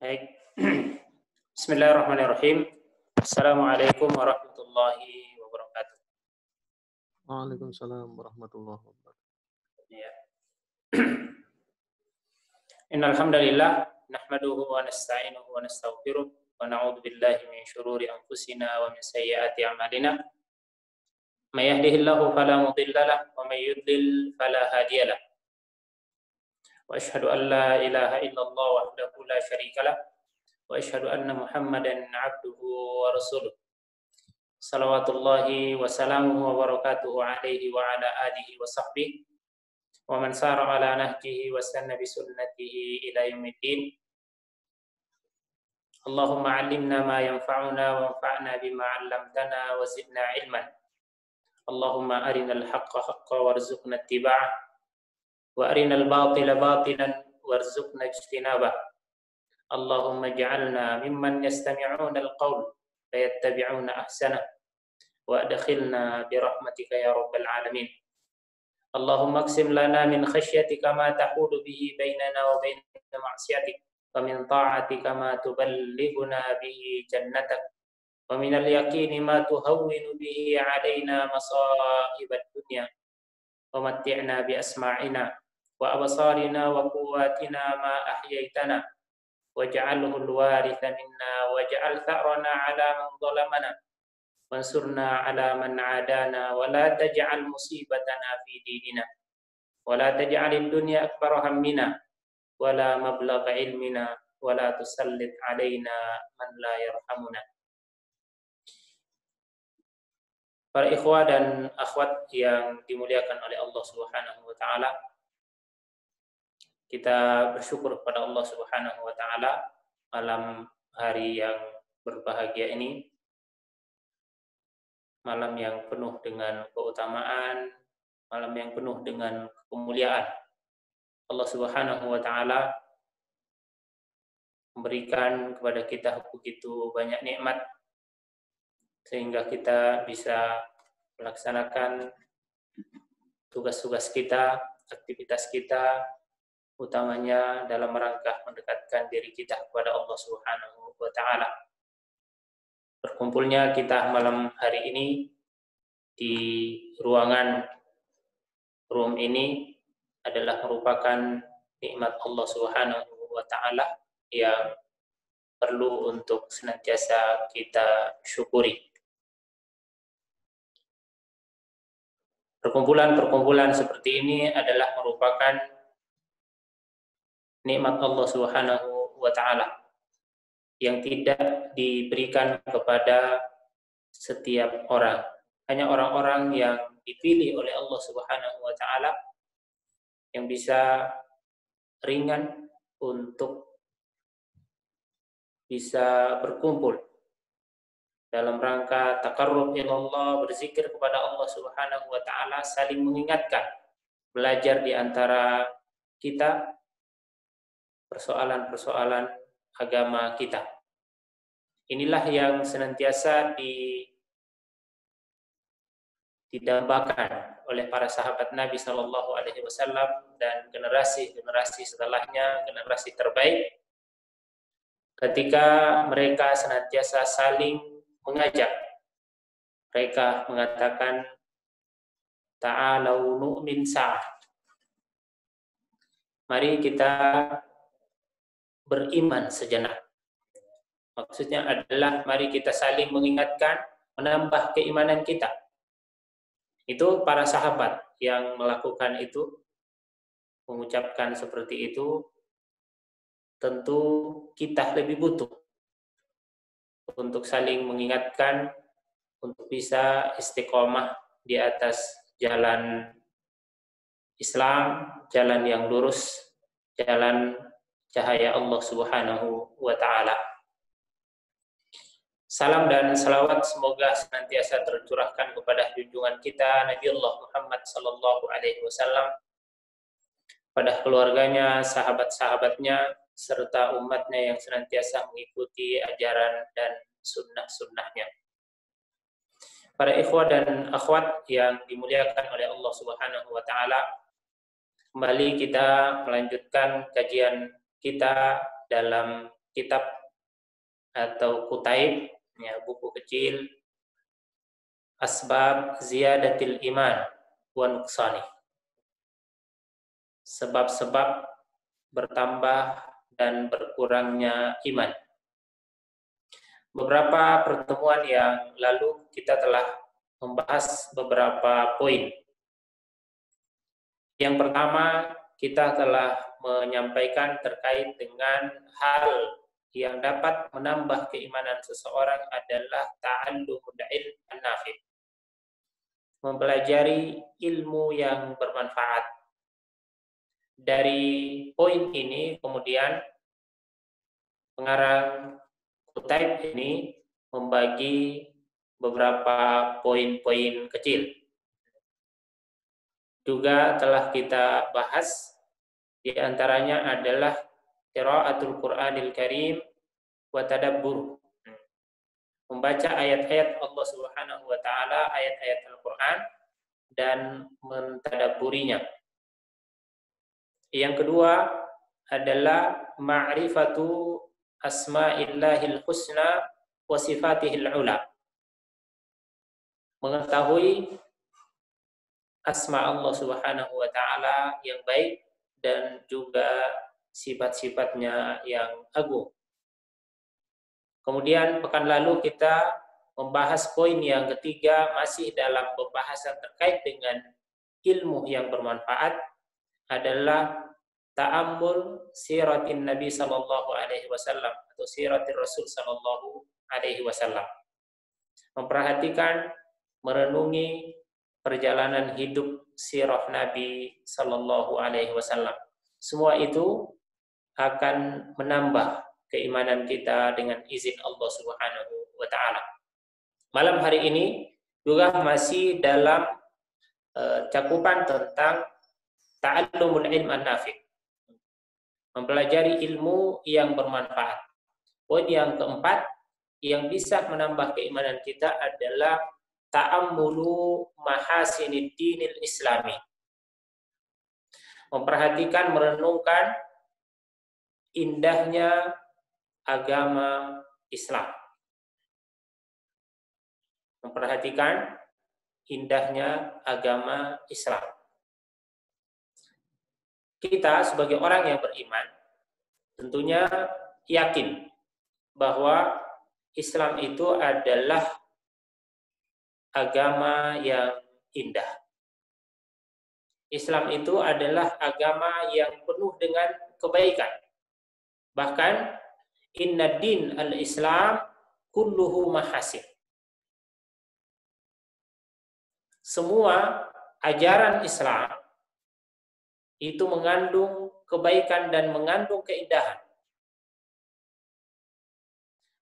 Baik. Bismillahirrahmanirrahim. Assalamualaikum warahmatullahi wabarakatuh. Waalaikumsalam warahmatullahi wabarakatuh. Ya. Innal hamdalillah nahmaduhu wa nasta'inuhu wa nastaghfiruh wa na'udzu billahi min shururi anfusina wa min sayyiati a'malina. May yahdihillahu fala mudilla lahu wa may yudlil fala hadiya lahu. Wa asyhadu an la ilaha illallah wahdahu la syarika lahu wa asyhadu anna Muhammadan 'abduhu wa rasuluh. Salawatullahi wa salamuhu wa barakatuhu alaihi wa ala alihi wa sahbihi wa man sara ala nahjihi wa sanna bi sunnatihi ila yaumiddin. Allahumma 'allimna ma yanfa'una wa anfa'na bima 'allamtana wa zidna ilman. Allahumma arinal haqqa haqqan warzuqna ittiba'ah wa arinal batila batilan warzuqna ijtinabah. Allahumma ij'alna mimman yastami'una al-qawl fayattabi'una ahsanah wa adkhilna bi rahmatika ya rabbal alamin. Allahumma aqsim lana min khashyatika ma tahulu bihi bainana wa bain ma'siyatik wa min ta'atika ma tuballighuna bihi jannatak wa min al-yaqini ma tuhawwinu bihi 'alaina masa'ibad dunya wa matti'na bi asma'ina wa absarina wa quwwatina ma ahyaytana waj'alhu al-waritha minna waj'al tha'rana 'ala man zalamana wansurna 'ala man 'adana wa la taj'al musibatana fi dinina wa la taj'al ad-dunya akbara hammina wa la mablagha ilmina wa la tusallit 'alaina man la yarhamuna. Para ikhwah dan akhwat yang dimuliakan oleh Allah Subhanahu wa taala, kita bersyukur kepada Allah Subhanahu wa taala malam hari yang berbahagia ini, malam yang penuh dengan keutamaan, malam yang penuh dengan kemuliaan. Allah Subhanahu wa taala memberikan kepada kita begitu banyak nikmat sehingga kita bisa melaksanakan tugas-tugas kita, aktivitas kita, utamanya dalam rangka mendekatkan diri kita kepada Allah Subhanahu wa taala. Berkumpulnya kita malam hari ini di ruangan room ini adalah merupakan nikmat Allah Subhanahu wa taala yang perlu untuk senantiasa kita syukuri. Perkumpulan-perkumpulan seperti ini adalah merupakan nikmat Allah Subhanahu wa taala yang tidak diberikan kepada setiap orang. Hanya orang-orang yang dipilih oleh Allah Subhanahu wa taala yang bisa ringan untuk bisa berkumpul dalam rangka taqarrub ilallah, berzikir kepada Allah Subhanahu wa taala, saling mengingatkan, belajar di antara kita persoalan-persoalan agama kita. Inilah yang senantiasa didambakan oleh para sahabat Nabi Shallallahu Alaihi Wasallam dan generasi-generasi setelahnya, generasi terbaik, ketika mereka senantiasa saling mengajak. Mereka mengatakan, ta'alau nu'min sa'ah. Mari kita beriman sejenak. Maksudnya adalah mari kita saling mengingatkan, menambah keimanan kita. Itu para sahabat yang melakukan itu, mengucapkan seperti itu. Tentu kita lebih butuh untuk saling mengingatkan, untuk bisa istiqomah di atas jalan Islam, jalan yang lurus, jalan cahaya Allah Subhanahu wa taala. Salam dan salawat semoga senantiasa tercurahkan kepada junjungan kita Nabi Allah Muhammad sallallahu alaihi wasallam, pada keluarganya, sahabat-sahabatnya, serta umatnya yang senantiasa mengikuti ajaran dan sunnah-sunnahnya. Para ikhwah dan akhwat yang dimuliakan oleh Allah Subhanahu wa taala, kembali kita melanjutkan kajian kita dalam kitab atau kutaib, ya, buku kecil, Asbab Ziyadatil Iman wa Nuqsani, sebab-sebab bertambah dan berkurangnya iman. Beberapa pertemuan yang lalu kita telah membahas beberapa poin. Yang pertama, kita telah menyampaikan terkait dengan hal yang dapat menambah keimanan seseorang adalah ta'allumul ilm an-nafi', mempelajari ilmu yang bermanfaat. Dari poin ini kemudian pengarang kutaib ini membagi beberapa poin-poin kecil. Juga telah kita bahas, di antaranya adalah qiraatul Qur'anil Karim wa tadabbur, membaca ayat-ayat Allah Subhanahu wa taala, ayat-ayat Al-Qur'an dan mentadabburinya. Yang kedua adalah ma'rifatu asma'illahil husna wa sifatihil ula, mengetahui asma Allah Subhanahu wa taala yang baik dan juga sifat-sifatnya yang agung. Kemudian pekan lalu kita membahas poin yang ketiga, masih dalam pembahasan terkait dengan ilmu yang bermanfaat, adalah ta'ammul siratin Nabi sallallahu alaihi wasallam atau siratir Rasul sallallahu alaihi wasallam. Memperhatikan, merenungi perjalanan hidup sirah Nabi sallallahu alaihi wasallam. Semua itu akan menambah keimanan kita dengan izin Allah Subhanahu wa taala. Malam hari ini juga masih dalam cakupan tentang ta'allumul ilm an-nafi', mempelajari ilmu yang bermanfaat. Poin yang keempat yang bisa menambah keimanan kita adalah ta'ammulu mahasinid dinil islami, memperhatikan, merenungkan indahnya agama Islam. Memperhatikan indahnya agama Islam. Kita sebagai orang yang beriman tentunya yakin bahwa Islam itu adalah agama yang indah. Islam itu adalah agama yang penuh dengan kebaikan. Bahkan inna din al-Islam kulluhu mahasin. Semua ajaran Islam itu mengandung kebaikan dan mengandung keindahan.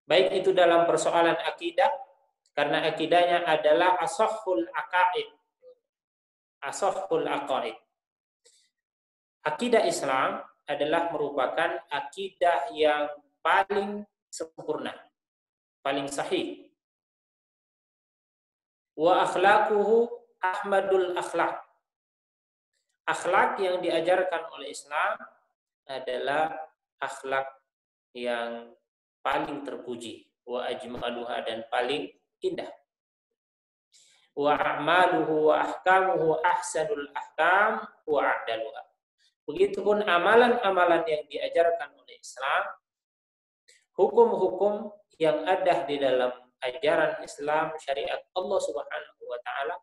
Baik itu dalam persoalan akidah, karena akidahnya adalah asahhul aqaid. Asahhul aqaid. Akidah Islam adalah merupakan akidah yang paling sempurna, paling sahih. Wa akhlaquhu ahmadul akhlaq. Akhlak yang diajarkan oleh Islam adalah akhlak yang paling terpuji, wa ajmaluha, dan paling indah. Wa a'maluhu wa ahkamuhu ahsanul ahkam wa a'daluha. Begitupun amalan-amalan yang diajarkan oleh Islam, hukum-hukum yang ada di dalam ajaran Islam, syariat Allah Subhanahu wa taala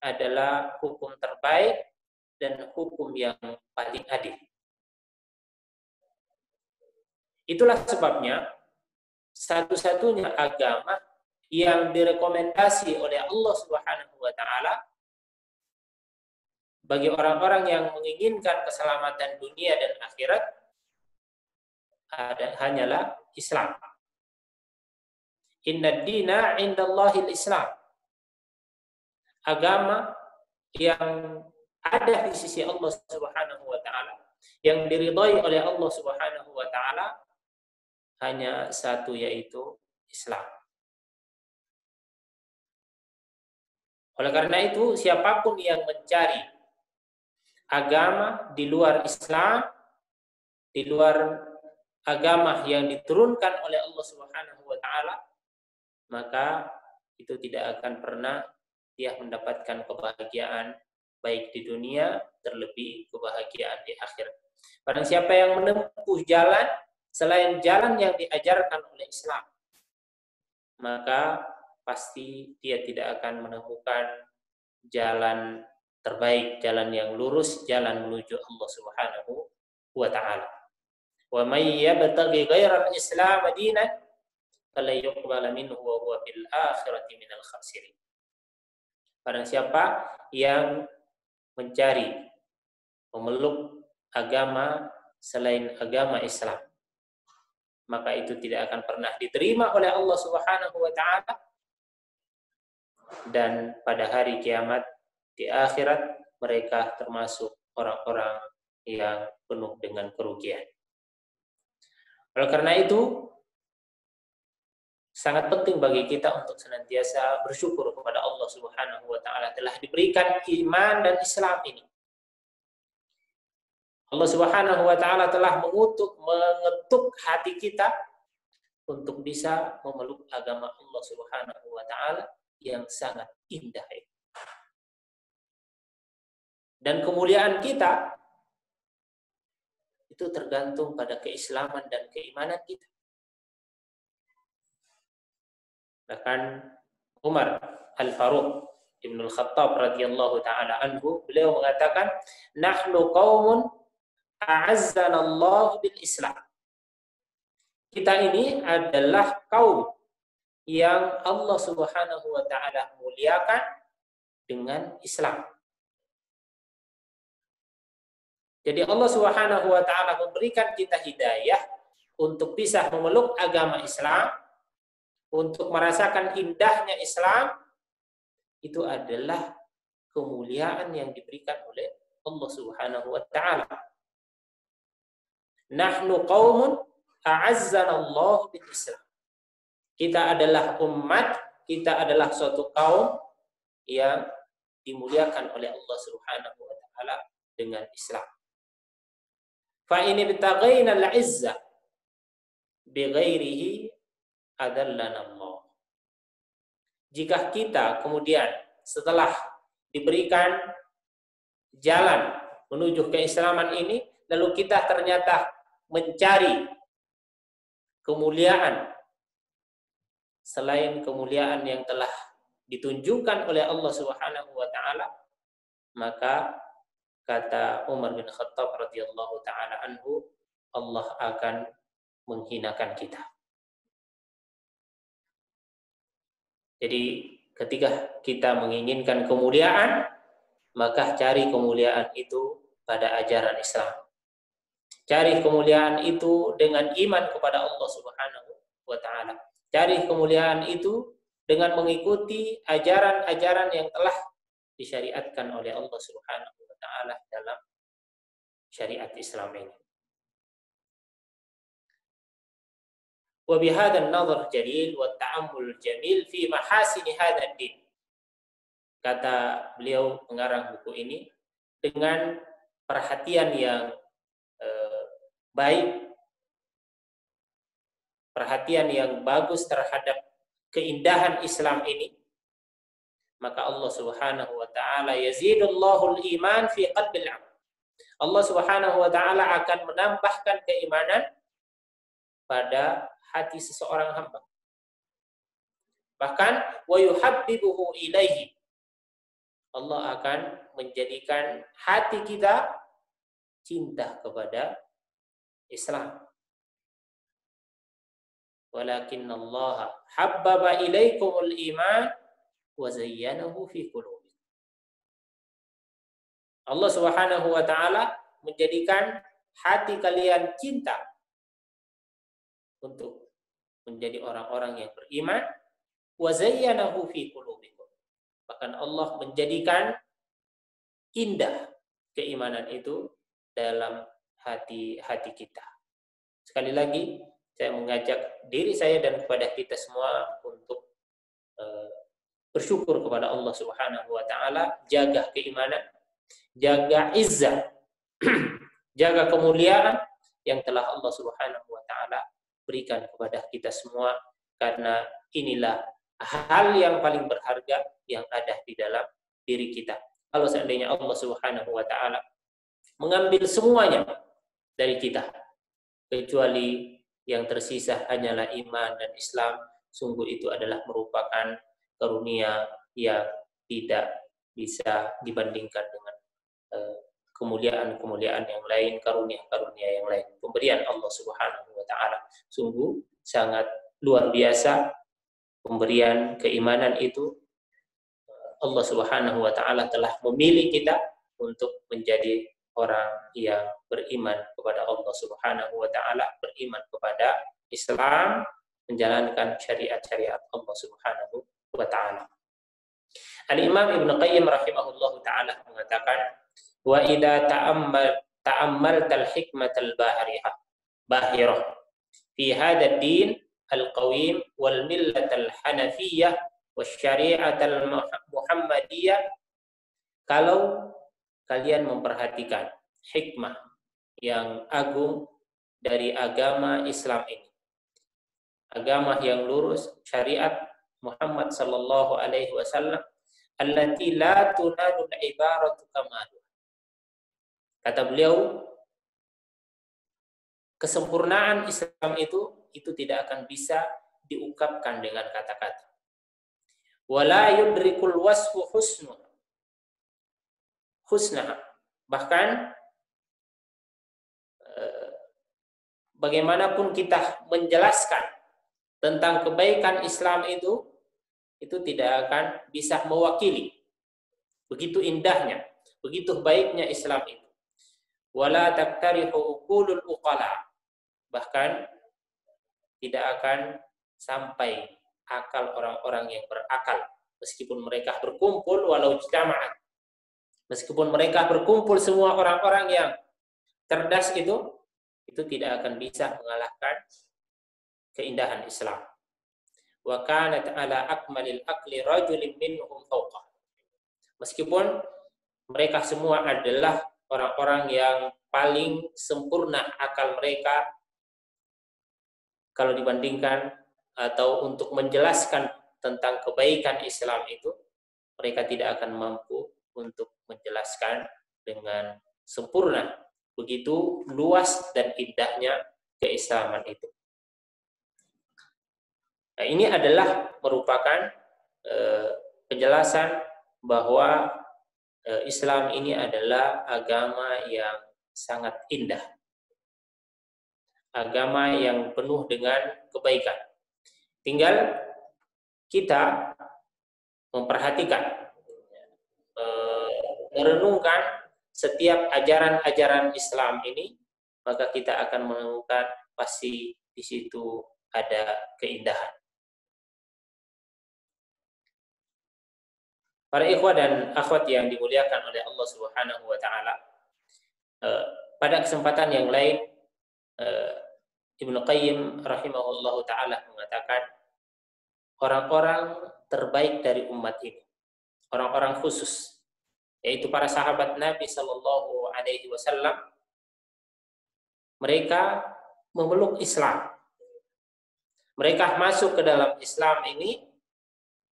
adalah hukum terbaik dan hukum yang paling adil. Itulah sebabnya satu-satunya agama yang direkomendasi oleh Allah Subhanahu wa taala bagi orang-orang yang menginginkan keselamatan dunia dan akhirat hanyalah Islam. Inna dina indallahil Islam. Agama yang ada di sisi Allah Subhanahu wa taala, yang diridhai oleh Allah Subhanahu wa taala, hanya satu, yaitu Islam. Oleh karena itu, siapapun yang mencari agama di luar Islam, di luar agama yang diturunkan oleh Allah Subhanahu wa taala, maka itu tidak akan pernah dia mendapatkan kebahagiaan baik di dunia, terlebih kebahagiaan di akhirat. Barang siapa yang menempuh jalan selain jalan yang diajarkan oleh Islam, maka pasti dia tidak akan menemukan jalan terbaik, jalan yang lurus, jalan menuju Allah Subhanahu wa taala. Wa may yabtaghi ghairal Islam dinan fala yuqbal minhu wa huwa fil akhirati minal khasirin. Barang siapa yang mencari, memeluk agama selain agama Islam, maka itu tidak akan pernah diterima oleh Allah Subhanahu wa taala, dan pada hari kiamat di akhirat mereka termasuk orang-orang yang penuh dengan kerugian. Oleh karena itu sangat penting bagi kita untuk senantiasa bersyukur kepada Allah Subhanahu wa taala telah diberikan iman dan Islam ini. Allah Subhanahu wa taala telah mengetuk hati kita untuk bisa memeluk agama Allah Subhanahu wa taala yang sangat indah. Dan kemuliaan kita itu tergantung pada keislaman dan keimanan kita. Bahkan Umar Al-Faruq Ibn Al-Khattab radhiyallahu ta'ala anhu, beliau mengatakan, nahnu qaumun a'azzana Allah bil Islam. Kita ini adalah kaum yang Allah Subhanahu wa ta'ala muliakan dengan Islam. Jadi Allah Subhanahu wa ta'ala memberikan kita hidayah untuk bisa memeluk agama Islam, untuk merasakan indahnya Islam. Itu adalah kemuliaan yang diberikan oleh Allah Subhanahu wa ta'ala. Nahnu qaumun a'azzana Allah bil Islam. Kita adalah umat, kita adalah suatu kaum yang dimuliakan oleh Allah Subhanahu wa ta'ala dengan Islam. Fa in ibtaghaina al-'izzah bighairihi adallana Allah. Jika kita kemudian setelah diberikan jalan menuju keislaman ini, lalu kita ternyata mencari kemuliaan selain kemuliaan yang telah ditunjukkan oleh Allah Subhanahu wa taala, maka kata Umar bin Khattab radhiyallahu taala anhu, Allah akan menghinakan kita. Jadi ketika kita menginginkan kemuliaan, maka cari kemuliaan itu pada ajaran Islam. Cari kemuliaan itu dengan iman kepada Allah Subhanahu wa taala. Cari kemuliaan itu dengan mengikuti ajaran-ajaran yang telah disyariatkan oleh Allah Subhanahu wa taala dalam syariat Islam ini. Wa bihadzal nazar jalil wa ta'ammul jamil fi mahasini hadzal din. Kata beliau pengarang buku ini, dengan perhatian yang baik, perhatian yang bagus terhadap keindahan Islam ini, maka Allah Subhanahu wa taala yazidullahu al-iman fi qalbil 'abd. Allah Subhanahu wa taala akan menambahkan keimanan pada hati seseorang hamba. Bahkan wa yuhabbibuhu ilaihi. Allah akan menjadikan hati kita cinta kepada Islam. Walakinna Allah habbaba ilaikumul iman wa zayyanahu fi qulubikum. Allah Subhanahu wa taala menjadikan hati kalian cinta untuk menjadi orang-orang yang beriman, wa zayyanahu fi qulubikum. Bahkan Allah menjadikan indah keimanan itu dalam hati-hati kita. Sekali lagi saya mengajak diri saya dan kepada kita semua untuk bersyukur kepada Allah Subhanahu wa taala, jaga keimanan, jaga izzah, jaga kemuliaan yang telah Allah Subhanahu wa taala berikan kepada kita semua, karena inilah hal yang paling berharga yang ada di dalam diri kita. Kalau seandainya Allah Subhanahu wa taala mengambil semuanya dari kita, kecuali yang tersisa hanyalah iman dan Islam, sungguh itu adalah merupakan karunia yang tidak bisa dibandingkan dengan kemuliaan-kemuliaan yang lain, karunia-karunia yang lain. Pemberian Allah Subhanahu wa taala sungguh sangat luar biasa. Pemberian keimanan itu Allah Subhanahu wa taala telah memilih kita untuk menjadi orang yang beriman kepada Allah Subhanahu wa taala, beriman kepada Islam, menjalankan syariat-syariat Allah Subhanahu wa taala. Al-Imam Ibnu Qayyim rahimahullahu taala mengatakan, wa idza ta'ammaltal hikmatal bahirah fi hadzal din al-qawim wal millatal hanafiyyah wasyari'atal muhammadiyah, kalau kalian memperhatikan hikmah yang agung dari agama Islam ini, agama yang lurus, syariat Muhammad sallallahu alaihi wasallam, allati la tunadul ibaratu kamalu. Kata beliau, kesempurnaan Islam itu tidak akan bisa diungkapkan dengan kata-kata. Wala yudrikul wasfu husnah. Bahkan bagaimanapun kita menjelaskan tentang kebaikan Islam itu tidak akan bisa mewakili begitu indahnya, begitu baiknya Islam itu. Wala taktarihu uqulul uqala. Bahkan tidak akan sampai akal orang-orang yang berakal, meskipun mereka berkumpul, walau jama'at, meskipun mereka berkumpul semua orang-orang yang cerdas itu tidak akan bisa mengalahkan keindahan Islam. Wa kanat ala akmalil aqli rajulin minhum fawqa. Meskipun mereka semua adalah orang-orang yang paling sempurna akal mereka, kalau dibandingkan atau untuk menjelaskan tentang kebaikan Islam itu, mereka tidak akan mampu untuk menjelaskan dengan sempurna begitu luas dan indahnya keislaman itu. Nah, ini adalah merupakan penjelasan bahwa Islam ini adalah agama yang sangat indah, agama yang penuh dengan kebaikan. Tinggal kita memperhatikan, merenungkan setiap ajaran-ajaran Islam ini, maka kita akan menemukan pasti di situ ada keindahan. Para ikhwah dan akhwat yang dimuliakan oleh Allah Subhanahu wa taala, pada kesempatan yang lain Ibnu Qayyim rahimahullahu taala mengatakan, orang-orang terbaik dari umat ini, orang-orang khusus, yaitu para sahabat Nabi sallallahu alaihi wasallam, mereka memeluk Islam. Mereka masuk ke dalam Islam ini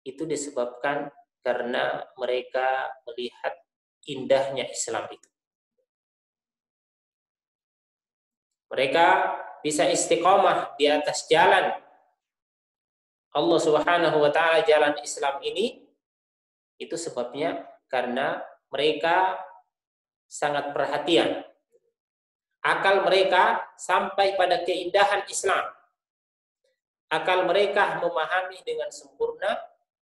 itu disebabkan karena mereka melihat indahnya Islam itu. Mereka bisa istiqomah di atas jalan Allah Subhanahu wa taala, jalan Islam ini, itu sebabnya karena mereka sangat perhatian. Akal mereka sampai pada keindahan Islam. Akal mereka memahami dengan sempurna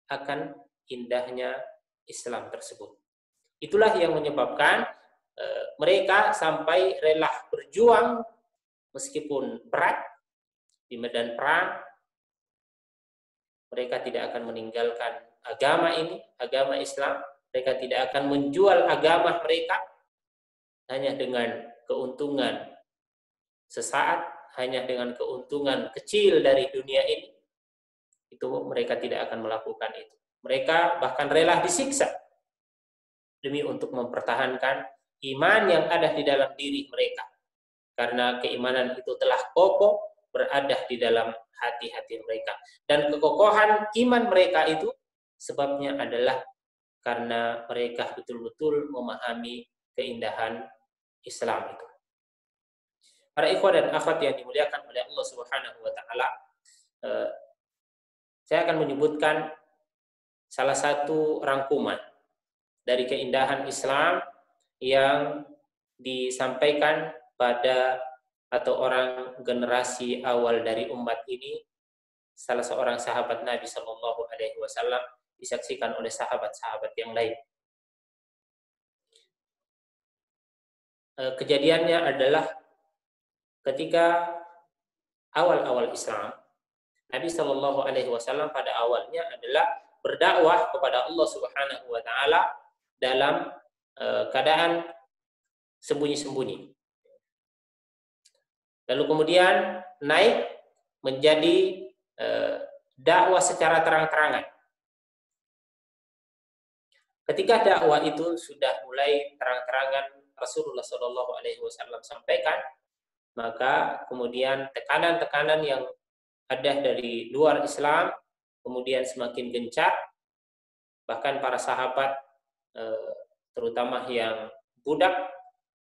akan indahnya Islam tersebut. Itulah yang menyebabkan mereka sampai rela berjuang meskipun berat di medan perang. Mereka tidak akan meninggalkan agama ini, agama Islam. Mereka tidak akan menjual agama mereka hanya dengan keuntungan sesaat, hanya dengan keuntungan kecil dari dunia ini. Itu mereka tidak akan melakukan itu. Mereka bahkan rela disiksa demi untuk mempertahankan iman yang ada di dalam diri mereka. Karena keimanan itu telah kokoh, berada di dalam hati-hati mereka. Dan kekokohan iman mereka itu sebabnya adalah karena mereka betul-betul memahami keindahan Islam itu. Para ikhwah dan akhwat yang dimuliakan oleh Allah Subhanahu wa taala, saya akan menyebutkan salah satu rangkuman dari keindahan Islam yang disampaikan pada atau orang generasi awal dari umat ini, salah seorang sahabat Nabi Shallallahu Alaihi Wasallam, disaksikan oleh sahabat-sahabat yang lain. Kejadiannya adalah ketika awal-awal Islam, Nabi Shallallahu Alaihi Wasallam pada awalnya adalah berdakwah kepada Allah Subhanahu Wa Taala dalam keadaan sembunyi-sembunyi. Lalu kemudian naik menjadi dakwah secara terang-terangan. Ketika dakwah itu sudah mulai terang-terangan Rasulullah Shallallahu Alaihi Wasallam sampaikan, maka kemudian tekanan-tekanan yang ada dari luar Islam kemudian semakin gencar. Bahkan para sahabat, terutama yang budak,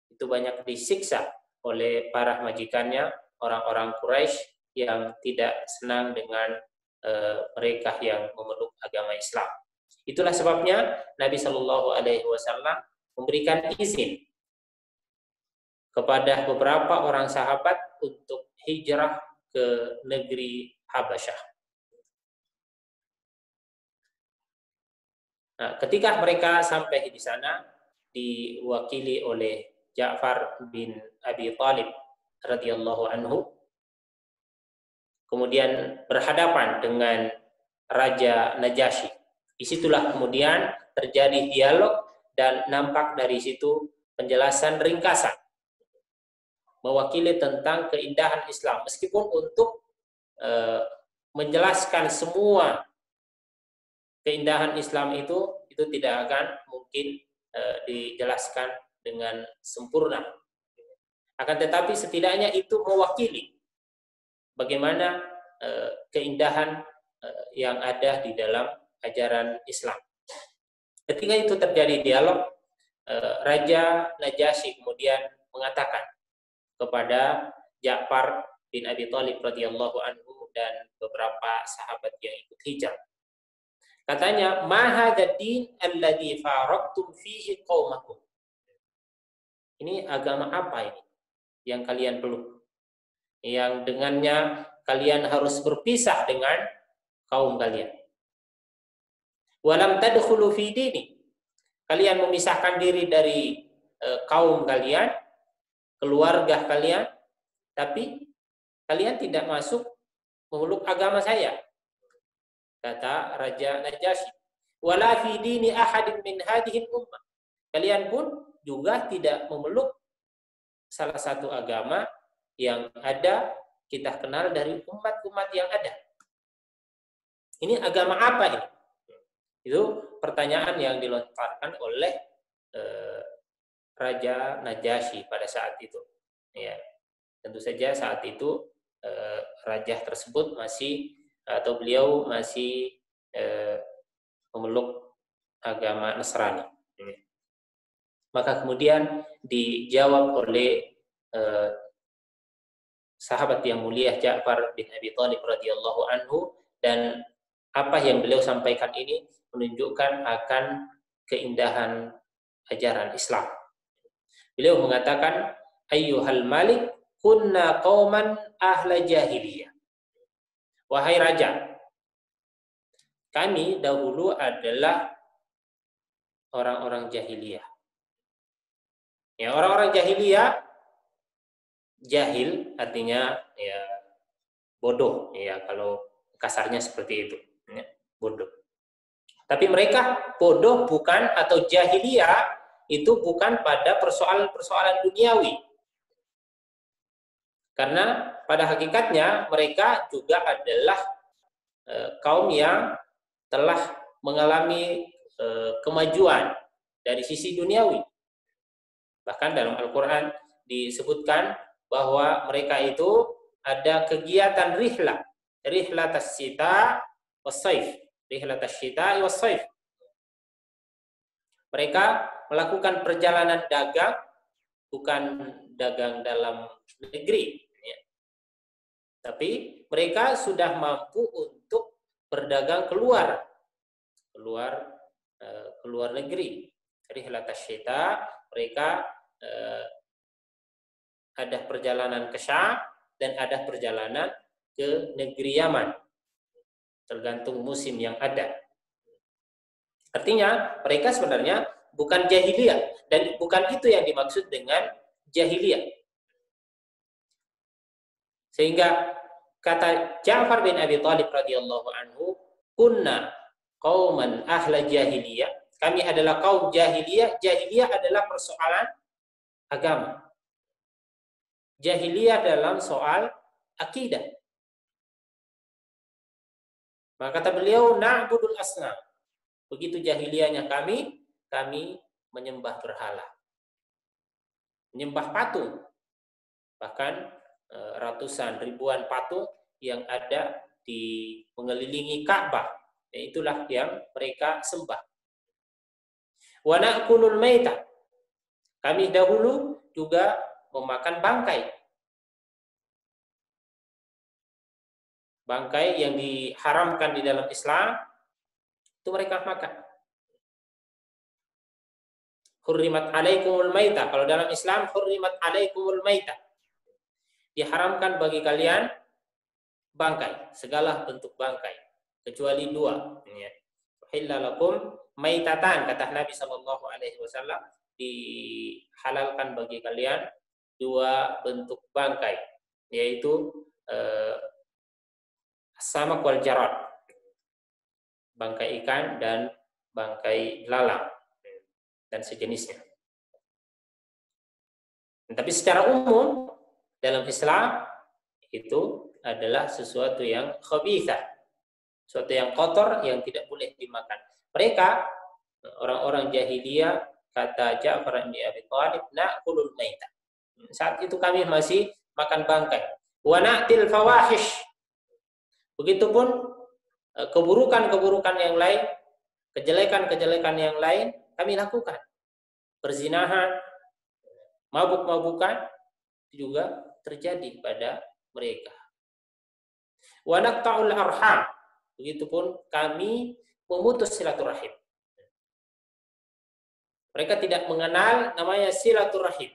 itu banyak disiksa oleh para majikannya, orang-orang Quraisy yang tidak senang dengan mereka yang memeluk agama Islam. Itulah sebabnya Nabi Shallallahu Alaihi Wasallam memberikan izin kepada beberapa orang sahabat untuk hijrah ke negeri Habasyah. Nah, ketika mereka sampai di sana, diwakili oleh Ja'far bin Abi Thalib radhiyallahu anhu, kemudian berhadapan dengan Raja Najasyi. Disitulah kemudian terjadi dialog dan nampak dari situ penjelasan ringkasan mewakili tentang keindahan Islam. Meskipun untuk menjelaskan semua keindahan Islam itu tidak akan mungkin dijelaskan dengan sempurna. Akan tetapi setidaknya itu mewakili bagaimana keindahan yang ada di dalam ajaran Islam. Ketika itu terjadi dialog, Raja Najasyi kemudian mengatakan kepada Ja'far bin Abi Thalib radhiyallahu anhu dan beberapa sahabat yang ikut hijrah. Katanya, "Ma hadzal din alladzi faraqtum fihi qaumakum." Ini agama apa ini yang kalian peluk? Yang dengannya kalian harus berpisah dengan kaum kalian. Walam tadkhulu fi dini. Kalian memisahkan diri dari kaum kalian, keluarga kalian, tapi kalian tidak masuk memeluk agama saya. Kata Raja Najasyi. Wala fi dini ahadin min hadhihi ummah. Kalian pun juga tidak memeluk salah satu agama yang ada kita kenal dari umat-umat yang ada. Ini agama apa ini? Itu pertanyaan yang dilontarkan oleh Raja Najasyi pada saat itu. Ya, tentu saja saat itu raja tersebut beliau masih memeluk agama Nasrani. Maka kemudian dijawab oleh sahabat yang mulia Ja'far bin Abi Thalib radhiyallahu anhu, dan apa yang beliau sampaikan ini menunjukkan akan keindahan ajaran Islam. Beliau mengatakan, ayyuhal malik kunna qauman ahla jahiliyah. Wahai raja, kami dahulu adalah orang-orang jahiliyah. Ya, orang-orang jahiliyah, jahil artinya ya bodoh, ya kalau kasarnya seperti itu, ya, bodoh. Tapi mereka bodoh bukan, atau jahiliyah itu bukan pada persoalan-persoalan duniawi. Karena pada hakikatnya mereka juga adalah kaum yang telah mengalami kemajuan dari sisi duniawi. Bahkan dalam Al-Quran disebutkan bahwa mereka itu ada kegiatan rihlat as-sita was-saif, rihlat as-sita was-saif. Mereka melakukan perjalanan dagang, bukan dagang dalam negeri, ya. Tapi mereka sudah mampu untuk berdagang keluar negeri. Rihlat asy-syita, mereka ada perjalanan ke Syam dan ada perjalanan ke negeri Yaman, tergantung musim yang ada. Artinya mereka sebenarnya bukan jahiliyah, dan bukan itu yang dimaksud dengan jahiliyah. Sehingga kata Ja'far bin Abi Thalib radhiyallahu anhu, kunna qauman ahla jahiliyah, kami adalah kaum jahiliyah. Jahiliyah adalah persoalan agama. Jahiliyah dalam soal akidah. Maka kata beliau, na'budul asnam. Begitu jahiliyahnya kami menyembah berhala, menyembah patung. Bahkan ratusan ribuan patung yang ada di mengelilingi Ka'bah, itulah yang mereka sembah. Wa na'kulul maita, kami dahulu juga memakan bangkai. Bangkai yang diharamkan di dalam Islam itu mereka makan. Hurrimat alaikumul maita, kalau dalam Islam hurrimat alaikumul maita, diharamkan bagi kalian bangkai, segala bentuk bangkai, kecuali dua. Hillalakum maitatan, kata Nabi SAW, dihalalkan bagi kalian dua bentuk bangkai, yaitu as-samak wal jarad, bangkai ikan dan bangkai lalang dan sejenisnya. Tapi secara umum dalam Islam itu adalah sesuatu yang khabithah, sesuatu yang kotor yang tidak boleh dimakan. Mereka orang-orang jahiliyah, kata Ja'far bin Abi Thalib, na'kulul maita. Saat itu kami masih makan bangkai. Wa na'til fawahish. Begitupun keburukan-keburukan yang lain, kejelekan-kejelekan yang lain kami lakukan. Perzinahan, mabuk-mabukan juga terjadi pada mereka. Wa naqta'ul arham. Begitupun kami memutus silaturahim. Mereka tidak mengenal namanya silaturahim.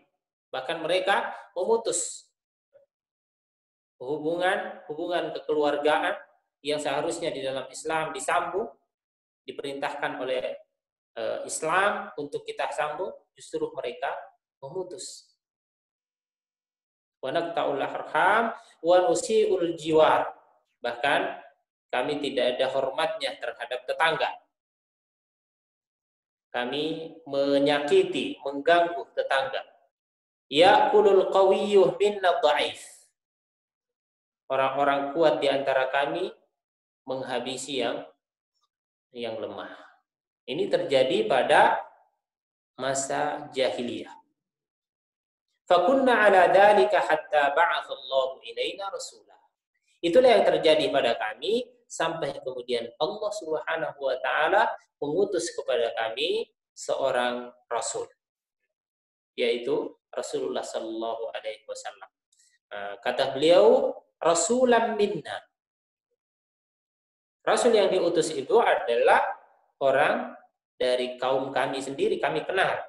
Bahkan mereka memutus hubungan kekeluargaan yang seharusnya di dalam Islam disambung, diperintahkan oleh Islam untuk kita sambung, justru mereka memutus. Wa naqta'ul arham wa nusi'ul jiwar. Bahkan kami tidak ada hormatnya terhadap tetangga. Kami menyakiti, mengganggu tetangga. Ya'kulul qawiyyu minna dha'if. Orang-orang kuat di antara kami menghabisi yang lemah. Ini terjadi pada masa jahiliyah. Fakunna ala dzalika hatta ba'atsallahu ilaina rasulah. Itulah yang terjadi pada kami sampai kemudian Allah Subhanahu wa taala mengutus kepada kami seorang rasul, yaitu Rasulullah sallallahu alaihi wasallam. Kata beliau, rasulan minna. Rasul yang diutus itu adalah orang dari kaum kami sendiri, kami kenal.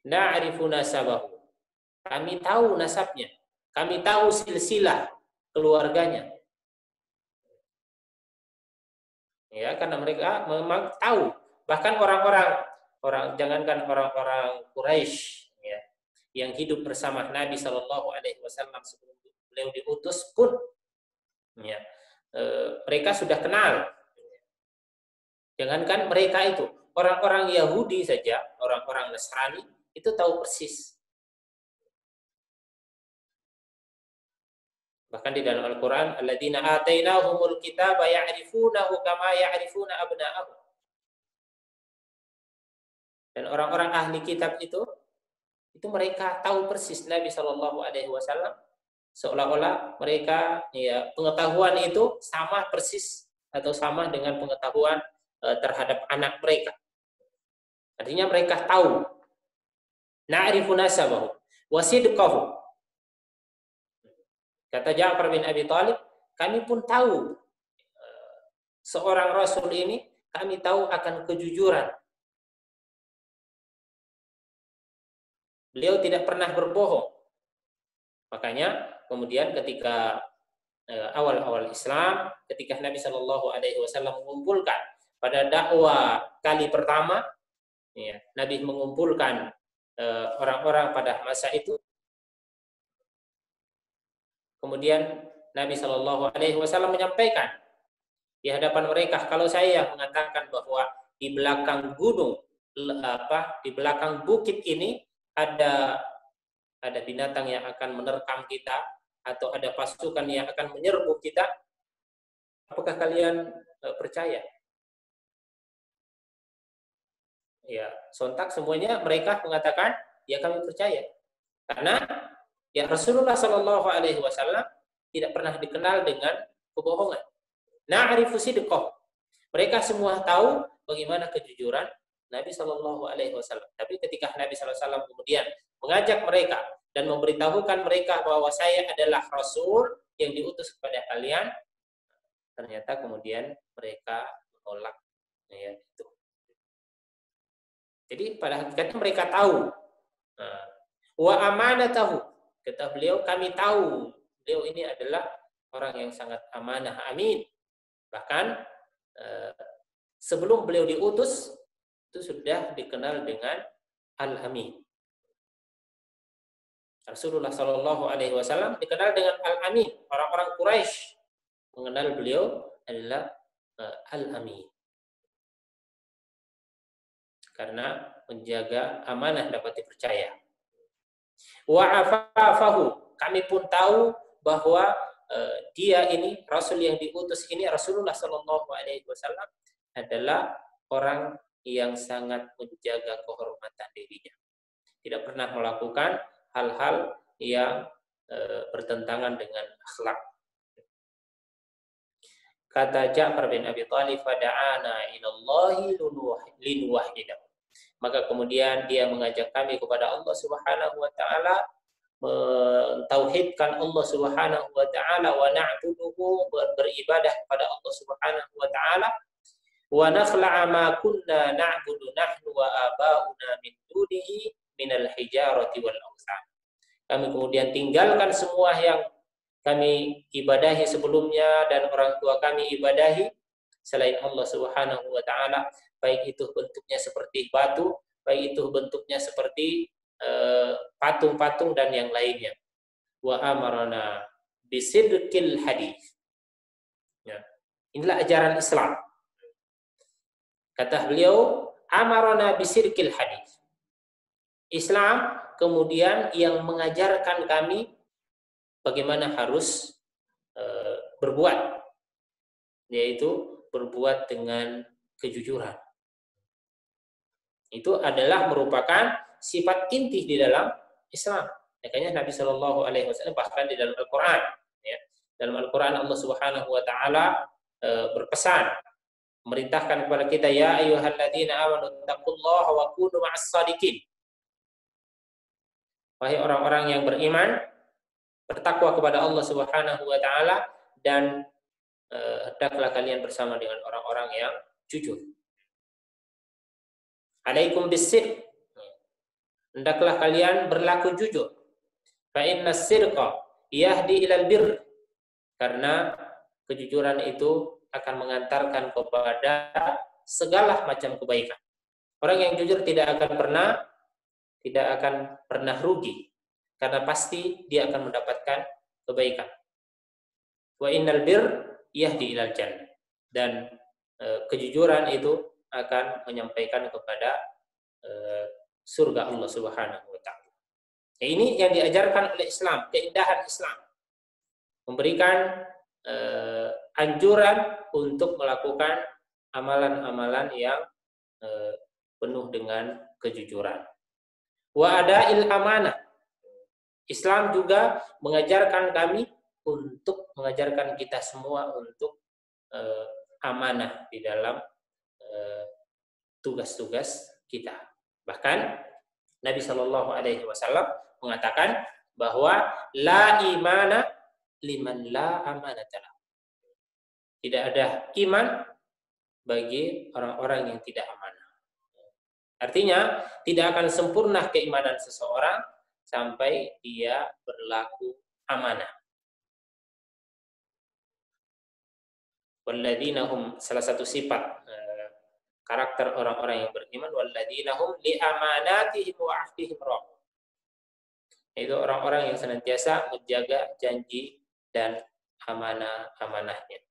Na'rifu nasabahu. Kami tahu nasabnya. Kami tahu silsilah keluarganya. Ya, karena mereka memang tahu. Bahkan jangankan orang-orang Quraisy, ya, yang hidup bersama Nabi Shallallahu Alaihi Wasallam sebelum beliau diutus pun, ya, mereka sudah kenal. Jangankan mereka itu, orang-orang Yahudi saja, orang-orang Nasrani itu tahu persis. Bahkan di dalam Al-Quran, alladzina atainahumul kitaba ya'rifunahu kama ya'rifuna abna'ahum. Dan orang-orang ahli kitab itu mereka tahu persis Nabi Shallallahu Alaihi Wasallam seolah-olah mereka ya pengetahuan itu sama persis atau sama dengan pengetahuan terhadap anak mereka. Artinya mereka tahu. Na'rifu nasabahu wa sidqahu. Kata Ja'far bin Abi Thalib, kami pun tahu seorang rasul ini, kami tahu akan kejujuran. Beliau tidak pernah berbohong. Makanya kemudian ketika awal-awal Islam, ketika Nabi Shallallahu Alaihi Wasallam mengumpulkan pada dakwah kali pertama, ya, Nabi mengumpulkan orang-orang pada masa itu. Kemudian Nabi Shallallahu Alaihi Wasallam menyampaikan di hadapan mereka, kalau saya mengatakan bahwa di belakang gunung, di belakang bukit ini ada binatang yang akan menerkam kita, atau ada pasukan yang akan menyerbu kita, apakah kalian percaya? Ya, sontak semuanya mereka mengatakan, ya kami percaya. Karena ya Rasulullah Shallallahu Alaihi Wasallam tidak pernah dikenal dengan kebohongan. Na'rifu sidqah. Mereka semua tahu bagaimana kejujuran Nabi Shallallahu Alaihi Wasallam. Tapi ketika Nabi Shallallahu Alaihi Wasallam kemudian mengajak mereka dan memberitahukan mereka bahwa saya adalah Rasul yang diutus kepada kalian, ternyata kemudian mereka menolak. Ya, itu. Jadi pada hakikatnya mereka tahu. Wa amanatahu, kata beliau, kami tahu beliau ini adalah orang yang sangat amanah, amin. Bahkan sebelum beliau diutus itu sudah dikenal dengan Al-Amin. Rasulullah Shallallahu Alaihi Wasallam dikenal dengan Al-Amin. Orang-orang Quraisy mengenal beliau adalah Al-Amin. Karena menjaga amanah dapat dipercaya. Wa afafahu, kami pun tahu bahwa dia ini Rasul yang diutus ini, Rasulullah Shallallahu Alaihi Wasallam adalah orang yang sangat menjaga kehormatan dirinya, tidak pernah melakukan hal-hal yang bertentangan dengan akhlak. Kata Ja'far bin Abi Thalib, fada'ana ilallahi linuwahhidahu. Maka kemudian dia mengajak kami kepada Allah Subhanahu wa taala, mentauhidkan Allah Subhanahu wa taala, wa na'buduhu, beribadah kepada Allah Subhanahu wa taala, wa nakhla'a ma kunna na'budu nahnu wa aba'una min dunihi minal hijarati wal awthan. Kami kemudian tinggalkan semua yang kami ibadahi sebelumnya dan orang tua kami ibadahi selain Allah Subhanahu wa taala, baik itu bentuknya seperti batu, baik itu bentuknya seperti patung-patung dan yang lainnya. Wa amarana bisidqil hadis. Ya. Inilah ajaran Islam. Kata beliau, amarana bisidqil hadis. Islam kemudian yang mengajarkan kami bagaimana harus berbuat, yaitu berbuat dengan kejujuran. Itu adalah merupakan sifat inti di dalam Islam. Makanya Nabi Shallallahu Alaihi Wasallam bahkan di dalam Al-Quran, ya, dalam Al-Quran Allah Subhanahu Wa Taala berpesan, memerintahkan kepada kita, ya ayyuhalladzina amanu taqullaha wa kunu ma'as shadiqin. Wahai orang-orang yang beriman, bertakwa kepada Allah Subhanahu Wa Taala dan hendaklah kalian bersama dengan orang-orang yang jujur. Alaikum bis-sidq, hendaklah kalian berlaku jujur. Fa inna as-sidqa yahdi ilal birr, karena kejujuran itu akan mengantarkan kepada segala macam kebaikan. Orang yang jujur tidak akan pernah rugi, karena pasti dia akan mendapatkan kebaikan. Wa innal birr yahdi ilal jannah, dan kejujuran itu akan menyampaikan kepada surga Allah Subhanahu wa taala. Ini yang diajarkan oleh Islam, keindahan Islam. Memberikan anjuran untuk melakukan amalan-amalan yang penuh dengan kejujuran. Wa ada'il amanah. Islam juga mengajarkan kami untuk mengajarkan kita semua untuk amanah di dalam tugas-tugas kita. Bahkan Nabi Shallallahu Alaihi Wasallam mengatakan bahwa la imana liman la amanata. Tidak ada iman bagi orang-orang yang tidak amanah. Artinya tidak akan sempurna keimanan seseorang sampai dia berlaku amanah. Walladzina hum, salah satu sifat karakter orang-orang yang beriman, walladzina hum li amanatihim wa ahdihim ra'un. Itu orang-orang yang senantiasa menjaga janji dan amanah-amanahnya.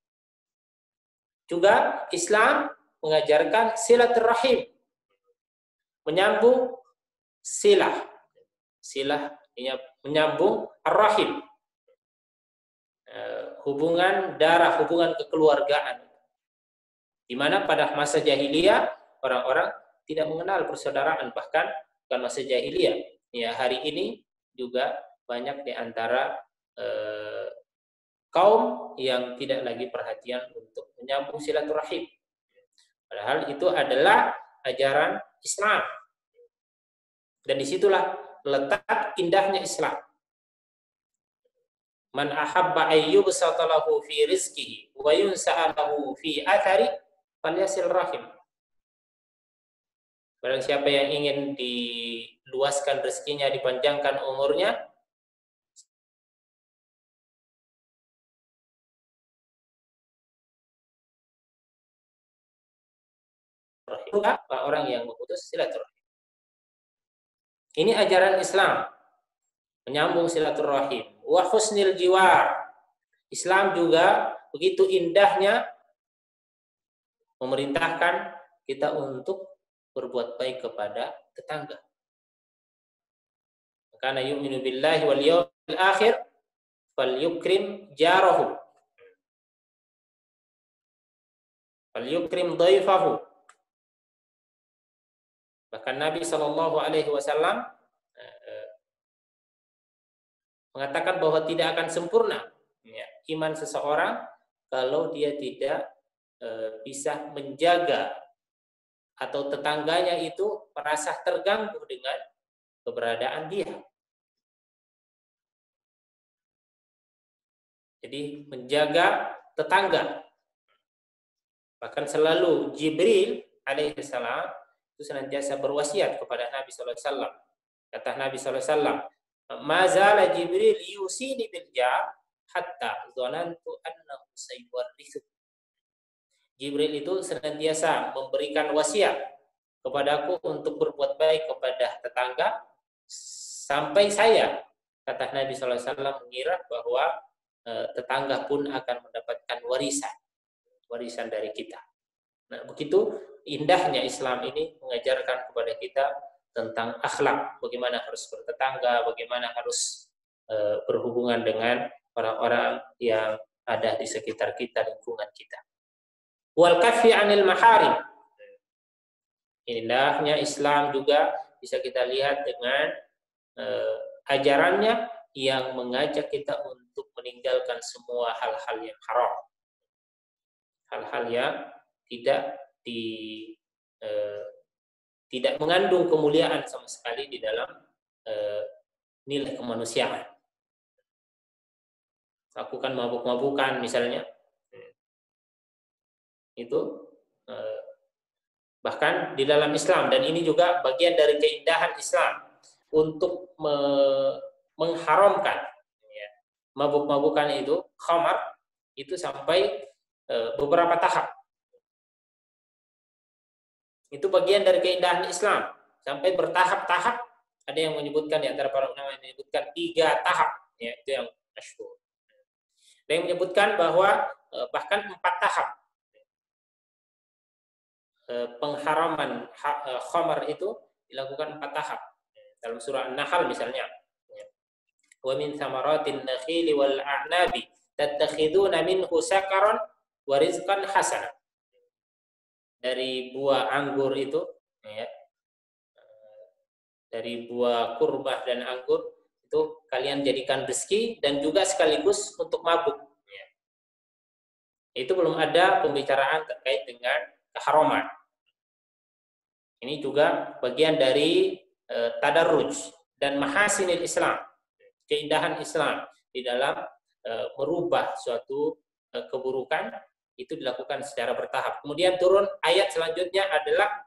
Juga Islam mengajarkan silaturahim, menyambung silah menyambung ar-rahim, hubungan darah, hubungan kekeluargaan. Di mana pada masa jahiliyah orang-orang tidak mengenal persaudaraan, bahkan bukan masa jahiliyah. Ya, hari ini juga banyak di antara kaum yang tidak lagi perhatian untuk menyambung silaturahim. Padahal itu adalah ajaran Islam. Dan disitulah letak indahnya Islam. Man ahabba ayyubsata lahu fi rizqihi wa yunsa'a lahu fi athari falyasil rahim. Barang siapa yang ingin diluaskan rezekinya, dipanjangkan umurnya, orang yang memutus silaturahim. Ini ajaran Islam, menyambung silaturahim. Wa husnil jiwar. Islam juga begitu indahnya memerintahkan kita untuk berbuat baik kepada tetangga. Kana yu'minu billahi wal yawmil akhir falyukrim jarahu. Falyukrim dhaifahu. Bahkan Nabi Shallallahu Alaihi Wasallam mengatakan bahwa tidak akan sempurna iman seseorang kalau dia tidak bisa menjaga atau tetangganya itu merasa terganggu dengan keberadaan dia. Jadi menjaga tetangga. Bahkan selalu Jibril alaihissalam itu senantiasa berwasiat kepada Nabi sallallahu alaihi wasallam. Kata Nabi sallallahu alaihi wasallam, "Mazala Jibril yusini bil jar hatta dhanantu annahu sayuwarrithu." Jibril itu senantiasa memberikan wasiat kepadaku untuk berbuat baik kepada tetangga sampai saya, kata Nabi sallallahu alaihi wasallam, mengira bahwa tetangga pun akan mendapatkan warisan dari kita. Nah, begitu indahnya Islam ini mengajarkan kepada kita tentang akhlak, bagaimana harus bertetangga, bagaimana harus berhubungan dengan orang-orang yang ada di sekitar kita, lingkungan kita. Wal kafi 'anil maharim. Indahnya Islam juga bisa kita lihat dengan ajarannya yang mengajak kita untuk meninggalkan semua hal-hal yang haram. Hal-hal yang tidak mengandung kemuliaan sama sekali di dalam nilai kemanusiaan. Lakukan mabuk-mabukan misalnya, itu bahkan di dalam Islam, dan ini juga bagian dari keindahan Islam untuk mengharamkan mabuk-mabukan itu, khamar itu sampai beberapa tahap. Itu bagian dari keindahan Islam. Sampai bertahap-tahap, ada yang menyebutkan, di antara para ulama yang menyebutkan 3 tahap. Ya, itu yang masyhur. Ada yang menyebutkan bahwa bahkan 4 tahap. Pengharaman khamar itu dilakukan 4 tahap. Dalam surah An-Nahl misalnya. Wa min thamaratin nakhili wal a'nabi tattakhiduna minhu sakaran wa rizqan hasanah. Dari buah anggur itu, ya, dari buah kurma dan anggur untuk kalian jadikan rezeki dan juga sekaligus untuk mabuk. Ya. Itu belum ada pembicaraan terkait dengan keharaman. Ini juga bagian dari tadarruj dan mahasinil Islam, keindahan Islam di dalam merubah suatu keburukan itu dilakukan secara bertahap. Kemudian turun ayat selanjutnya adalah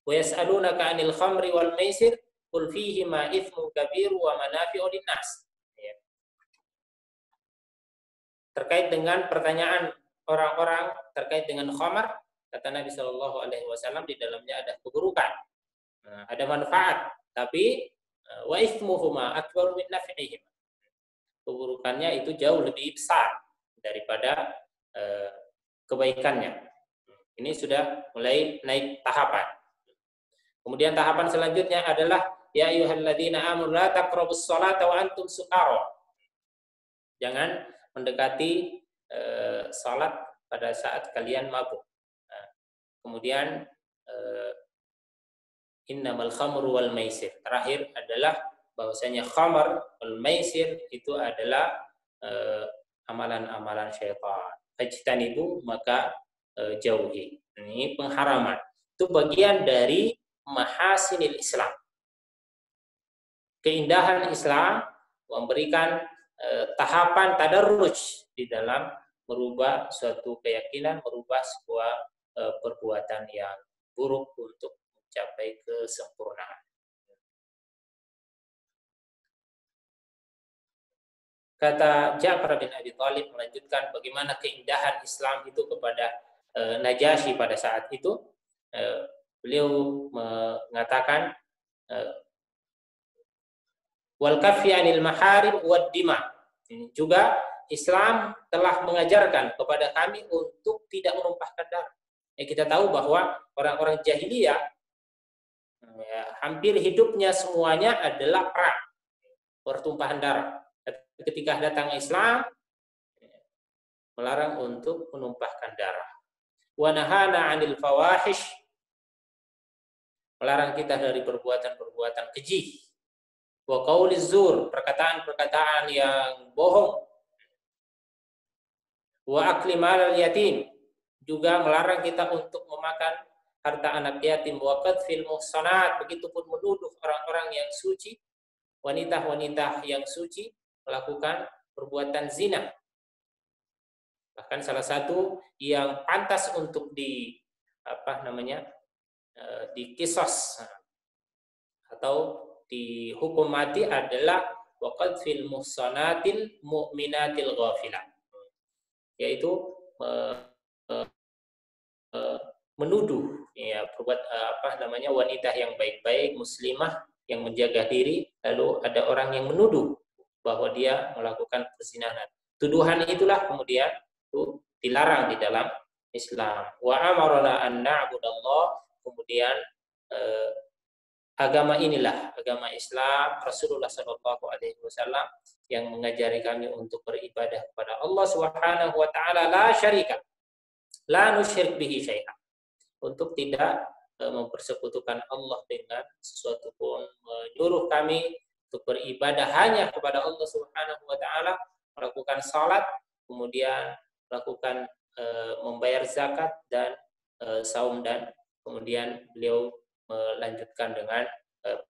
wa yas'alunaka 'anil khamri wal maisir qul fihima itsmun kabiru wa manafi'u linnas. Ya. Terkait dengan pertanyaan orang-orang terkait dengan khamar, kata Nabi Shallallahu alaihi wasallam di dalamnya ada keburukan. Ada manfaat, tapi wa itsmuhuma akbaru min naf'ihim. Keburukannya itu jauh lebih besar daripada kebaikannya. Ini sudah mulai naik tahapan. Kemudian tahapan selanjutnya adalah ya ayyuhalladzina amanu la taqrabus sholata wa antum sukara. Jangan mendekati salat pada saat kalian mabuk. Kemudian innamal khamru wal maisir. Terakhir adalah bahwasanya khamar wal maisir itu adalah amalan-amalan syaitan. Fajtanibu, maka jauhi. Ini pengharaman. Itu bagian dari mahasinil Islam. Keindahan Islam memberikan tahapan tadarruj di dalam merubah suatu keyakinan, merubah sebuah perbuatan yang buruk untuk mencapai kesempurnaan. Kata Ja'far bin Abi Thalib melanjutkan bagaimana keindahan Islam itu kepada Najasyi pada saat itu. Beliau mengatakan wal kaffi 'anil maharim wad dima. Juga Islam telah mengajarkan kepada kami untuk tidak menumpahkan darah. Kita tahu bahwa orang-orang jahiliyah hampir hidupnya semuanya adalah perang, pertumpahan darah. Ketika datang Islam melarang untuk menumpahkan darah. Wa nahana 'anil fawahish, melarang kita dari perbuatan-perbuatan keji. Wa qauliz zur, perkataan-perkataan yang bohong. Wa akli malal yatim, juga melarang kita untuk memakan harta anak yatim. Wa qadfil muhsanat, begitupun menuduh orang-orang yang suci, wanita-wanita yang suci melakukan perbuatan zina. Bahkan salah satu yang pantas untuk dikisos atau dihukum mati adalah waqad fil muhsanatil mu'minatil ghafilah, yaitu menuduh wanita yang baik-baik, muslimah yang menjaga diri, lalu ada orang yang menuduh bahwa dia melakukan perzinahan. Tuduhan itulah kemudian itu dilarang di dalam Islam. Wa amarna an na'budallah, kemudian agama inilah, agama Islam, Rasulullah Shallallahu alaihi wasallam yang mengajari kami untuk beribadah kepada Allah Subhanahu wa taala la syarika, la nusyrik bihi syai'an. Untuk tidak mempersekutukan Allah dengan sesuatu pun, menyuruh kami untuk beribadah hanya kepada Allah Subhanahu wa taala, melakukan salat, kemudian melakukan membayar zakat dan saum, dan kemudian beliau melanjutkan dengan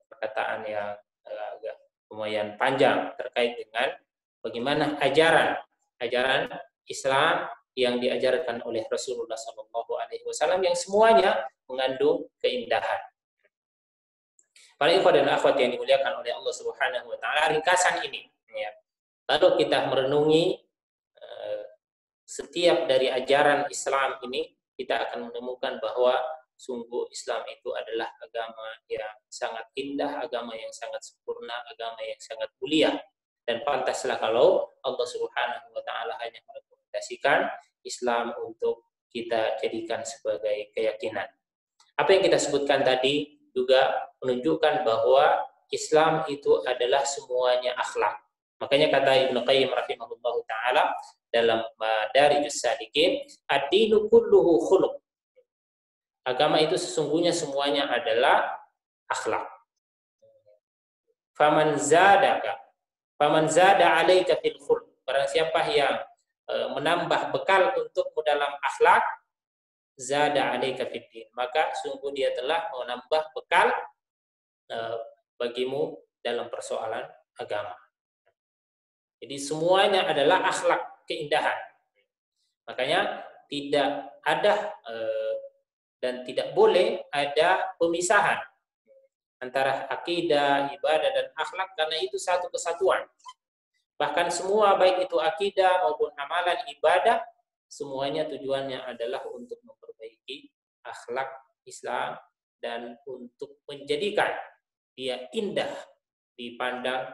perkataan yang agak lumayan panjang terkait dengan bagaimana ajaran Islam yang diajarkan oleh Rasulullah SAW yang semuanya mengandung keindahan. Para ikhwah dan akhwat yang dimuliakan oleh Allah Subhanahu wa taala, ringkasan ini ya. Lalu kita merenungi setiap dari ajaran Islam ini, kita akan menemukan bahwa sungguh Islam itu adalah agama yang sangat indah, agama yang sangat sempurna, agama yang sangat mulia. Dan pantaslah kalau Allah Subhanahu wa taala hanya merekomendasikan Islam untuk kita jadikan sebagai keyakinan. Apa yang kita sebutkan tadi juga menunjukkan bahwa Islam itu adalah semuanya akhlak. Makanya kata Ibnu Qayyim rahimahullahu taala dalam Madarijus Salikin, ad-dinu kulluhu khuluq. Agama itu sesungguhnya semuanya adalah akhlak. Faman zadaka Faman zada 'alaika fil khulq. Barang siapa yang menambah bekal untukmu dalam akhlak, zada 'alaika fid din. Maka sungguh dia telah menambah bekal bagimu dalam persoalan agama. Jadi semuanya adalah akhlak, keindahan. Makanya tidak ada dan tidak boleh ada pemisahan antara akidah, ibadah, dan akhlak karena itu satu kesatuan. Bahkan semua baik itu akidah maupun amalan ibadah, semuanya tujuannya adalah untuk memperbaiki akhlak Islam dan untuk menjadikan dia indah dipandang,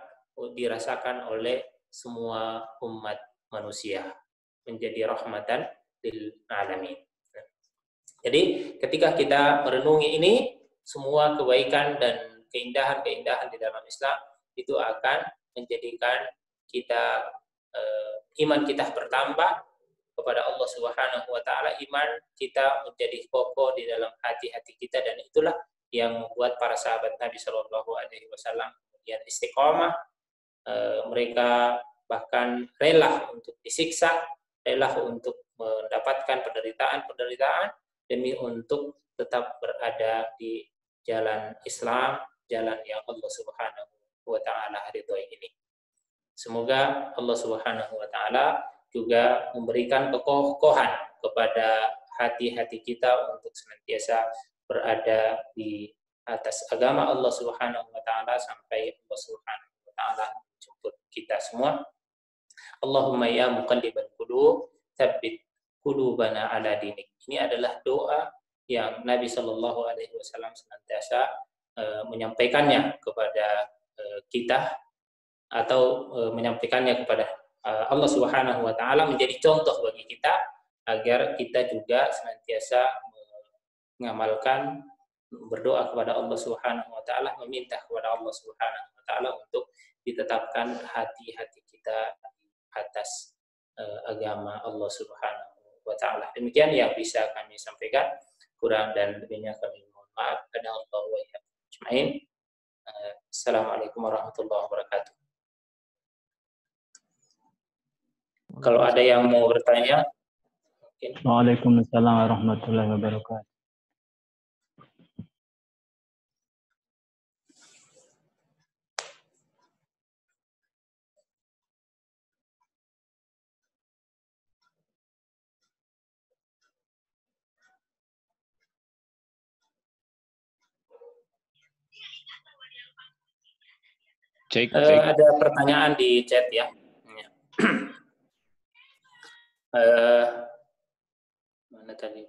dirasakan oleh semua umat manusia, menjadi rahmatan lil alamin. Jadi ketika kita merenungi ini, semua kebaikan dan keindahan-keindahan di dalam Islam itu akan menjadikan kita iman kita bertambah kepada Allah Subhanahu wa taala, iman kita menjadi kokoh di dalam hati-hati kita, dan itulah yang membuat para sahabat Nabi Shallallahu alaihi wasallam kemudian istiqomah. Mereka bahkan rela untuk disiksa, rela untuk mendapatkan penderitaan demi untuk tetap berada di jalan Islam, jalan yang Allah Subhanahu wa taala ridhoi ini. Semoga Allah Subhanahu wa taala juga memberikan kekokohan kepada hati-hati kita untuk senantiasa berada di atas agama Allah Subhanahu wa taala sampai Allah Subhanahu wa taala menjemput kita semua. Allahumma ya muqallibal qulub, tsabbit qulubana ala dinik. Ini adalah doa yang Nabi Shallallahu alaihi wasallam senantiasa menyampaikannya kepada kita, atau menyampaikannya kepada Allah Subhanahu wa taala, menjadi contoh bagi kita agar kita juga senantiasa mengamalkan, berdoa kepada Allah Subhanahu wa taala, meminta kepada Allah Subhanahu wa taala untuk ditetapkan hati-hati kita di atas agama Allah Subhanahu wa taala. Demikian yang bisa kami sampaikan, kurang dan lebihnya kami mohon maaf. Qadallahu wa iyyakum ajmain. Assalamualaikum warahmatullahi wabarakatuh. Kalau ada yang mau bertanya, mungkin. Waalaikumsalam warahmatullahi wabarakatuh. Cek. Ada pertanyaan di chat ya. Mana tadi?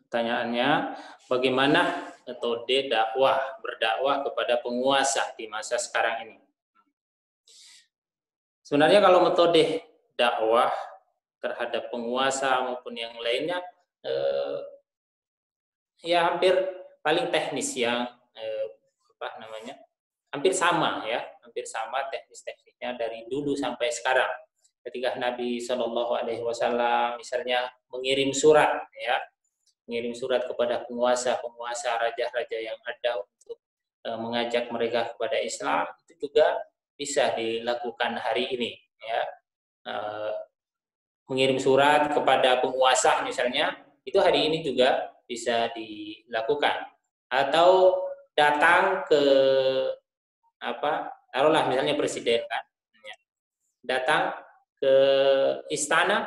Pertanyaannya, bagaimana metode berdakwah kepada penguasa di masa sekarang ini? Sebenarnya kalau metode dakwah terhadap penguasa maupun yang lainnya, ya hampir paling teknis, yang hampir sama ya, hampir sama teknis-teknisnya dari dulu sampai sekarang. Ketika Nabi Shallallahu alaihi wasallam misalnya mengirim surat kepada penguasa raja-raja yang ada untuk mengajak mereka kepada Islam, itu juga bisa dilakukan hari ini ya. Mengirim surat kepada penguasa misalnya, itu hari ini juga bisa dilakukan. Atau datang ke taruhlah misalnya presiden kan, datang ke istana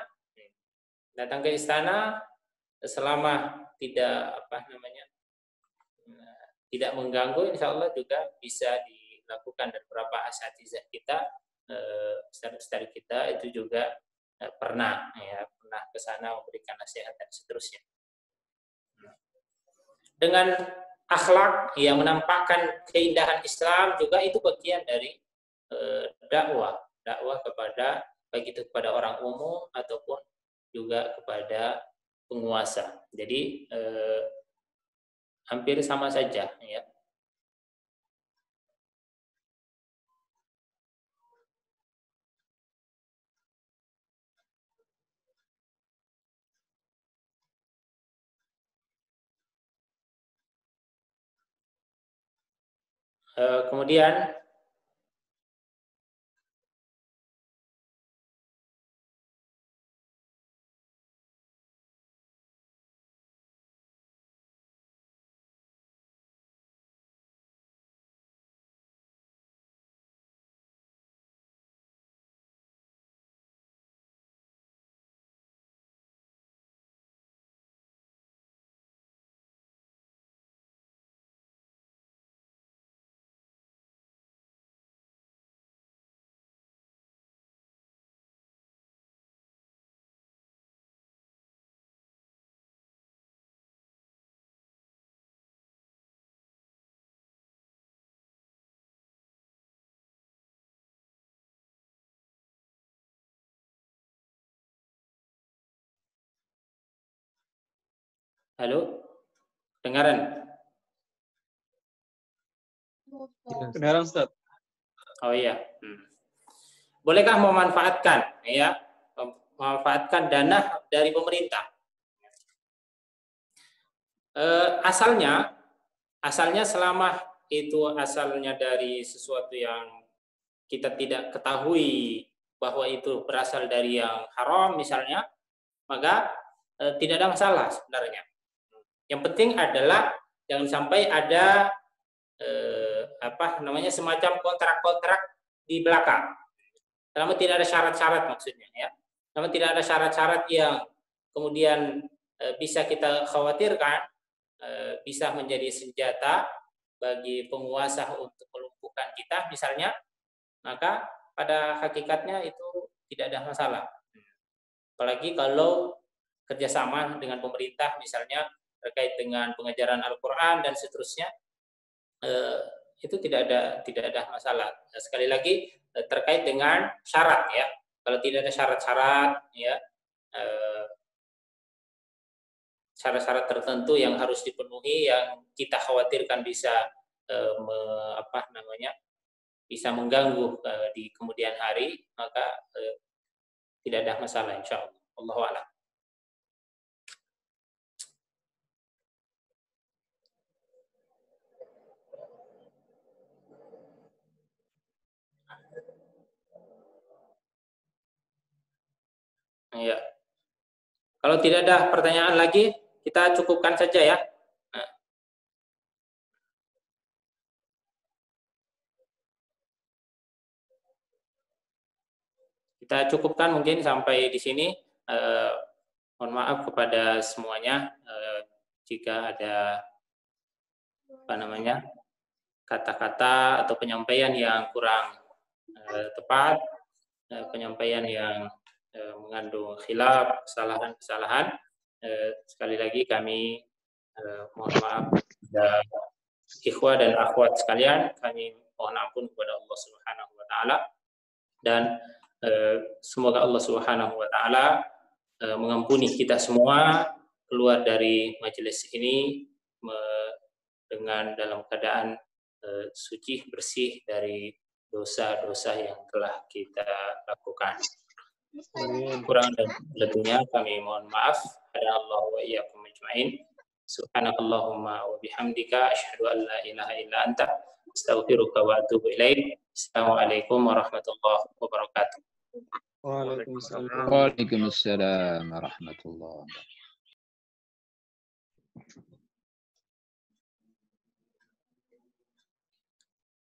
selama tidak mengganggu, insya Allah juga bisa dilakukan. Dan beberapa asatizah kita, ustaz-ustaz kita itu juga pernah ke sana memberikan nasihat dan seterusnya. Dengan akhlak yang menampakkan keindahan Islam juga itu bagian dari dakwah kepada, baik itu kepada orang umum ataupun juga kepada penguasa. Jadi hampir sama saja ya. Kemudian halo, dengaran? Kedengaran, Ustaz. Oh iya. Bolehkah memanfaatkan ya, memanfaatkan dana dari pemerintah? Asalnya selama itu asalnya dari sesuatu yang kita tidak ketahui bahwa itu berasal dari yang haram misalnya, maka tidak ada masalah sebenarnya. Yang penting adalah jangan sampai ada semacam kontrak-kontrak di belakang. Selama tidak ada syarat-syarat maksudnya ya. Selama tidak ada syarat-syarat yang kemudian bisa kita khawatirkan bisa menjadi senjata bagi penguasa untuk melumpuhkan kita misalnya, maka pada hakikatnya itu tidak ada masalah. Apalagi kalau kerjasama dengan pemerintah misalnya terkait dengan pengajaran Al-Quran dan seterusnya, itu tidak ada masalah. Nah, sekali lagi terkait dengan syarat ya. Kalau tidak ada syarat-syarat ya, syarat-syarat tertentu yang harus dipenuhi yang kita khawatirkan bisa bisa mengganggu di kemudian hari, maka tidak ada masalah insyaallah. Allahu a'lam. Ya. Kalau tidak ada pertanyaan lagi, kita cukupkan saja ya. Nah. Kita cukupkan mungkin sampai di sini. Mohon maaf kepada semuanya jika ada kata-kata atau penyampaian yang kurang tepat, penyampaian yang mengandung khilaf, kesalahan-kesalahan. Sekali lagi kami mohon maaf kepada ikhwah dan akhwat sekalian, kami mohon ampun kepada Allah Subhanahu wa taala, dan semoga Allah Subhanahu wa taala mengampuni kita semua keluar dari majelis ini dengan dalam keadaan suci, bersih dari dosa-dosa yang telah kita lakukan. Kurang dan lebihnya kami mohon maaf. Allah wa iyyakum ajmain. Subhanakallahumma wa bihamdika asyhadu an la ilaha illa anta astaghfiruka wa atubu ilaik. Assalamualaikum warahmatullahi wabarakatuh. Waalaikumsalam. Waalaikumsalam warahmatullahi wabarakatuh.